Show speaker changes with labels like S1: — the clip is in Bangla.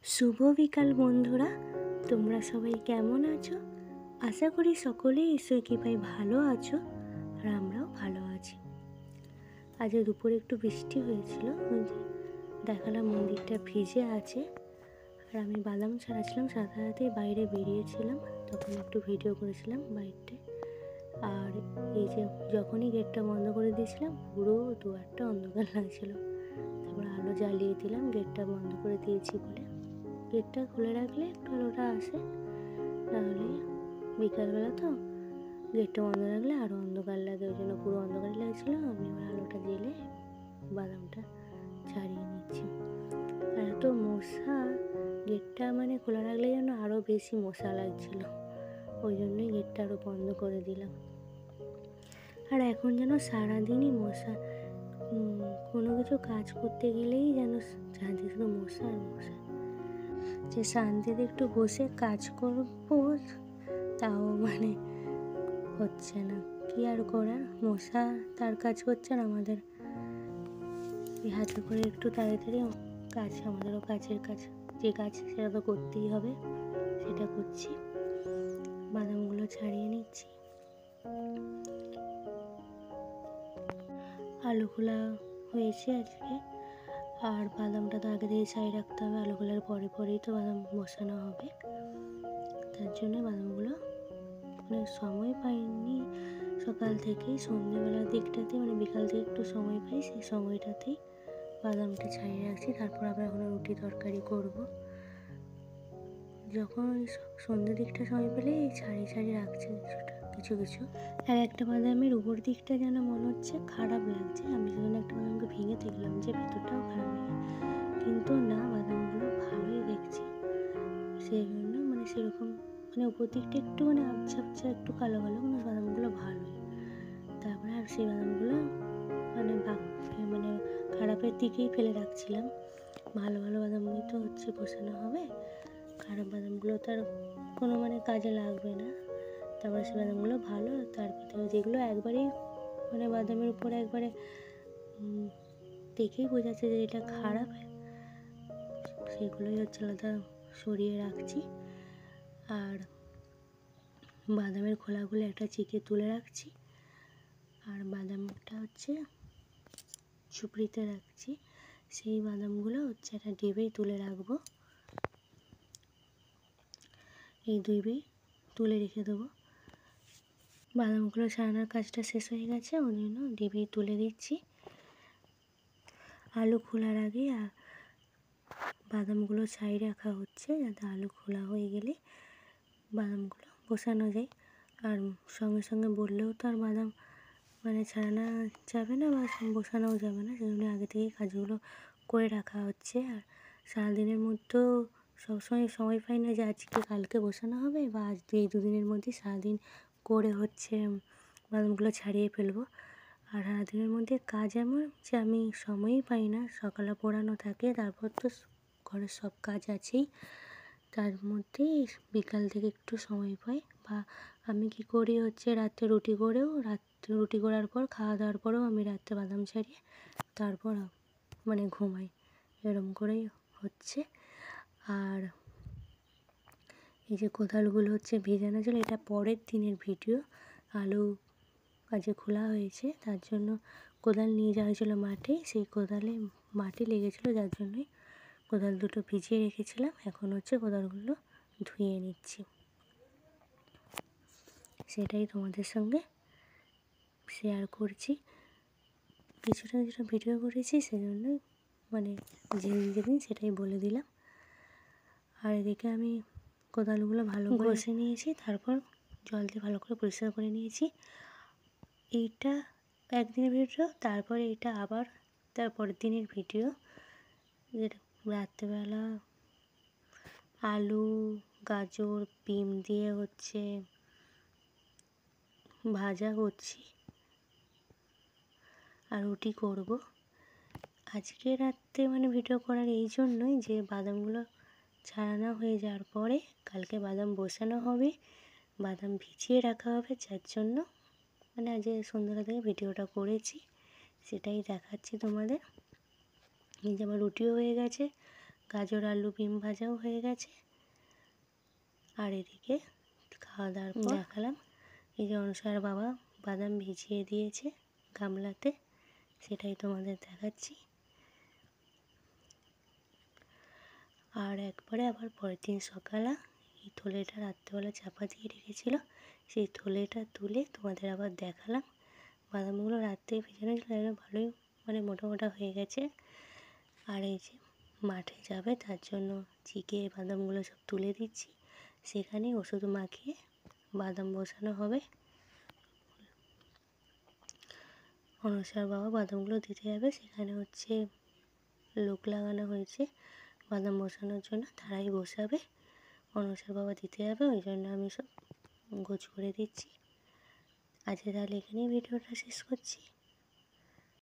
S1: শুভ বিকাল বন্ধুরা, তোমরা সবাই কেমন আছো? আশা করি সকলেই ঈশ্বর কৃপায় ভালো আছো, আর আমরাও ভালো আছি। আজ দুপুরে একটু বৃষ্টি হয়েছিল, ওই যে দেখালাম মন্দিরটা ভিজে আছে। আর আমি বাদাম ছাড়াচ্ছিলাম, সাথে সাথে বাইরে বেরিয়েছিলাম, তখন একটু ভিডিও করেছিলাম বাইরটায়। আর এই যে যখনই গেটটা বন্ধ করে দিয়েছিলাম, পুরো দুয়ারটা অন্ধকার লাগছিল। তারপর আলো জ্বালিয়ে দিলাম, গেটটা বন্ধ করে দিয়েছি বলে। গেটটা খুলে রাখলে একটু আলোটা আসে, তাহলে বিকালবেলা তো গেটটা বন্ধ রাখলে আরও অন্ধকার লাগে, ওই জন্য পুরো অন্ধকারই লাগছিলো। আমি এবার আলোটা জ্বেলে বাদামটা ছাড়িয়ে নিচ্ছি। আর এত মশা, গেটটা মানে খোলা রাখলে যেন আরও বেশি মশা লাগছিল, ওই জন্যই গেটটা আরও বন্ধ করে দিলাম। আর এখন যেন সারাদিনই মশা, কোনো কিছু কাজ করতে গেলেই যেন চারদিকে শুধু মশা আর মশা। যে শান্তিতে একটু বসে কাজ করবো, তাও মানে হচ্ছে না। কি আর করার, মশা তার কাজ করছে না, আমাদের হাতে করে একটু তাড়াতাড়ি কাজ, আমাদেরও কাজের কাজ, যে কাজ সেটা তো করতেই হবে, সেটা করছি। বাদামগুলো ছাড়িয়ে নিচ্ছি। আলু খোলা হয়েছে আজকে, আর বাদামটা তো আগে দিয়ে ছাড়িয়ে রাখতে হবে, আলু খোলার পরে পরেই তো বাদাম বসানো হবে। তার জন্য বাদামগুলো মানে সময় পাইনি সকাল থেকেই, সন্ধ্যেবেলার দিকটাতে মানে বিকাল থেকে একটু সময় পাই, সেই সময়টাতেই বাদামটা ছাড়িয়ে রাখছি। তারপর আবার এখন রুটি তরকারি করব। যখন ওই সন্ধ্যের দিকটা সময় পেলে ছাড়িয়ে রাখছি কিছু কিছু। আর একটা বাদামের উপর দিকটা যেন মনে হচ্ছে খারাপ লাগছে, আমি সেজন্য একটা বাদামকে ভেঙে দেখলাম যে ভেতরটাও খারাপ লাগে, কিন্তু না, বাদামগুলো ভালোই দেখছি। সেই জন্য মানে সেরকম মানে উপর দিকটা একটু মানে আবছা আবছা একটু কালো কালো, কিন্তু বাদামগুলো ভালোই। তারপরে আর সেই বাদামগুলো মানে মানে খারাপের দিকেই ফেলে রাখছিলাম। ভালো ভালো বাদামগুলোই তো হচ্ছে বসানো হবে, খারাপ বাদামগুলো তার কোনো মানে কাজে লাগবে না। তারপরে সেই বাদামগুলো ভালো, তারপরে যেগুলো একবারেই মানে বাদামের উপরে একবারে দেখেই বোঝা যাচ্ছে যে এটা খারাপ, সেগুলোই হচ্ছে আলাদা সরিয়ে রাখছি। আর বাদামের খোলাগুলো একটা চিকে তুলে রাখছি, আর বাদামটা হচ্ছে ঝুপড়িতে রাখছি। সেই বাদামগুলো হচ্ছে একটা ডিবেই তুলে রাখবো, এই ডিবেই তুলে রেখে দেবো। বাদামগুলো ছাড়ানোর কাজটা শেষ হয়ে গেছে, ওই জন্য ডিবেই তুলে দিচ্ছি। আলু খোলার আগে বাদামগুলো ছাই রাখা হচ্ছে, যাতে আলু খোলা হয়ে গেলে বাদামগুলো বসানো যায়। আর সঙ্গে সঙ্গে বললেও তো আর বাদাম মানে ছাড়ানো যাবে না বা বসানোও যাবে না, সেজন্য আগে থেকেই কাজগুলো করে রাখা হচ্ছে। আর সারাদিনের মধ্যেও সবসময় সময় পাই না যে আজকে কালকে বসানো হবে, বা আজ এই দুদিনের মধ্যে সারাদিন করে হচ্ছে বাদামগুলো ছাড়িয়ে ফেলবো। আর সারাদিনের মধ্যে কাজ এমন যে আমি সময়ই পাই না, সকালে পড়ানো থাকে, তারপর তো ঘরের সব কাজ আছেই, তার মধ্যে বিকাল থেকে একটু সময় পাই। বা আমি কি করি হচ্ছে রাত্রে রুটি করেও, রাত্রে রুটি করার পর খাওয়া দাওয়ার পরেও আমি রাত্রে বাদাম ছাড়িয়ে তারপর মানে ঘুমাই, এরম করেই হচ্ছে। আর এই যে কোদালগুলো হচ্ছে ভেজানো ছিল, এটা পরের দিনের ভিডিও। আলু কাজে খোলা হয়েছে, তার জন্য কোদাল নিয়ে যাওয়া হয়েছিলো মাঠে, সেই কোদালে মাটি লেগেছিলো, যার জন্যই কোদাল দুটো ভিজিয়ে রেখেছিলাম। এখন হচ্ছে কোদালগুলো ধুয়ে নিচ্ছি, সেটাই তোমাদের সঙ্গে শেয়ার করছি। কিছুটা কিছুটা ভিডিও করেছি, সেজন্য মানে যেদিন সেটাই বলে দিলাম। আর এদিকে আমি কোদালগুলো ভালো করে ঘষে নিয়েছি, তারপর জল দিয়ে ভালো করে পরিষ্কার করে নিয়েছি। এইটা একদিনের ভিডিও, তারপরে এটা আবার তারপরের দিনের ভিডিও। যেটা রাত্রেবেলা আলু গাজর বিম দিয়ে হচ্ছে ভাজা করছি, আর রুটি করব। আজকে রাত্রে মানে ভিডিও করার এই জন্যই যে বাদামগুলো ছাড়ানো হয়ে যাওয়ার পরে কালকে বাদাম বসানো হবে, বাদাম ভিজিয়ে রাখা হবে, যার জন্য মানে আজ সন্ধ্যাবেলা থেকে ভিডিওটা করেছি, সেটাই দেখাচ্ছি তোমাদের। এই যে আমার রুটিও হয়ে গেছে, গাজর আলু বিম ভাজাও হয়ে গেছে। আর এদিকে খাওয়া দাওয়ার পর দেখালাম এই যে অনুসার বাবা বাদাম ভিজিয়ে দিয়েছে গামলাতে, সেটাই তোমাদের দেখাচ্ছি। আর একবারে আবার পরের দিন সকালে এই থলেটা রাত্রেবেলা চাপা দিয়ে রেখেছিল, সেই থলেটা তুলে তোমাদের আবার দেখালাম। বাদামগুলো রাত্রে ভেজানো ছিল, ভালোই মানে মোটা মোটা হয়ে গেছে। আর এই যে মাঠে যাবে তার জন্য চিকে বাদামগুলো সব তুলে দিচ্ছি, সেখানে ওষুধ মাখিয়ে বাদাম বসানো হবে। অনুসার বাবা বাদামগুলো দিতে যাবে, সেখানে হচ্ছে লোক লাগানো হয়েছে বাদাম বসানোর জন্য, তারাই বসাবে। অনুসার বাবা দিতে যাবে, ওই জন্য আমি সব গোছ করে দিচ্ছি। আজকে তাহলে এখানেই ভিডিওটা শেষ করছি।